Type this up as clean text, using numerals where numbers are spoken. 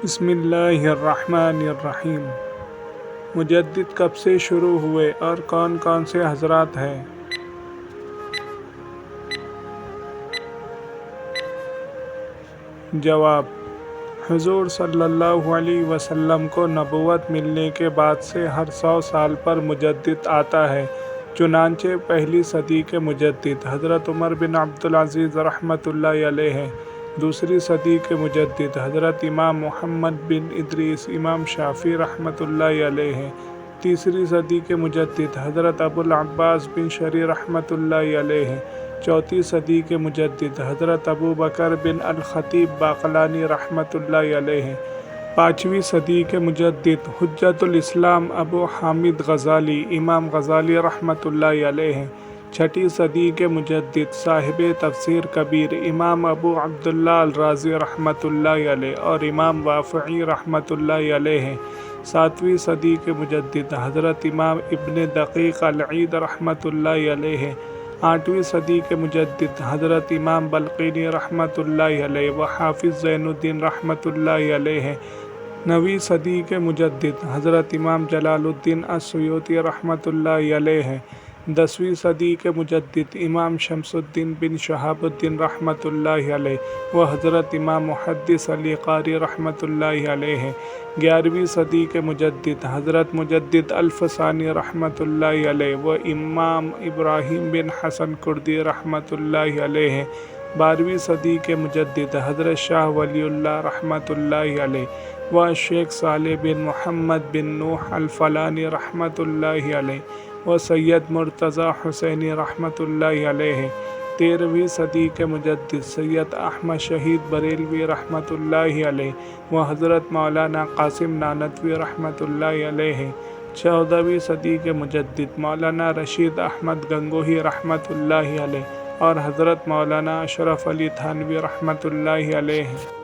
بسم اللہ الرحمن الرحیم۔ مجدد کب سے شروع ہوئے اور کون کون سے حضرات ہیں؟ جواب: حضور صلی اللہ علیہ وسلم کو نبوت ملنے کے بعد سے ہر 100 سال پر مجدد آتا ہے۔ چنانچہ پہلی صدی کے مجدد حضرت عمر بن عبدالعزیز رحمۃ اللہ علیہ ہیں۔ دوسری صدی کے مجدد حضرت امام محمد بن ادریس امام شافعی رحمۃ اللہ علیہ ہیں۔ تیسری صدی کے مجدد حضرت ابو العباس بن شری رحمۃ اللہ علیہ ہیں۔ چوتھی صدی کے مجدد حضرت ابو بکر بن الخطیب باقلانی رحمۃ اللہ علیہ ہیں۔ پانچویں صدی کے مجدد حجۃ الاسلام ابو حامد غزالی امام غزالی رحمۃ اللہ علیہ ہیں۔ چھٹی صدی کے مجدد صاحب تفسیر کبیر امام ابو عبداللہ الرازی رحمۃ اللہ علیہ اور امام وافعی رحمۃ اللہ علیہ ہیں۔ ساتویں صدی کے مجدد حضرت امام ابن دقیق العید رحمۃ اللہ علیہ ہیں۔ آٹھویں صدی کے مجدد حضرت امام بلقینی رحمۃ اللہ علیہ و حافظ زین الدین رحمۃ اللہ علیہ ہیں۔ نویں صدی کے مجدد حضرت امام جلال الدین السیوطی رحمۃ اللہ علیہ ہیں۔ 10ویں صدی کے مجدد امام شمس الدین بن شہاب الدین رحمۃ اللہ علیہ و حضرت امام محدث علی قاری رحمۃ اللہ علیہ ہیں۔ 11ویں صدی کے مجدد حضرت مجدد الفسانی رحمۃ اللہ علیہ و امام ابراہیم بن حسن کردی رحمۃ اللہ علیہ ہیں۔ 12ویں صدی کے مجدد حضرت شاہ ولی اللہ رحمۃ اللہ علیہ و شیخ صالح بن محمد بن نوح الفلانی رحمۃ اللہ علیہ و سید مرتضی حسینی رحمۃ اللہ علیہ ہیں۔ 13ویں صدی کے مجدد سید احمد شہید بریلوی رحمۃ اللہ علیہ و حضرت مولانا قاسم نانوتوی رحمۃ اللہ علیہ ہیں۔ 14ویں صدی کے مجدد مولانا رشید احمد گنگوہی رحمۃ اللہ علیہ اور حضرت مولانا اشرف علی تھانوی رحمۃ اللہ علیہ ہیں۔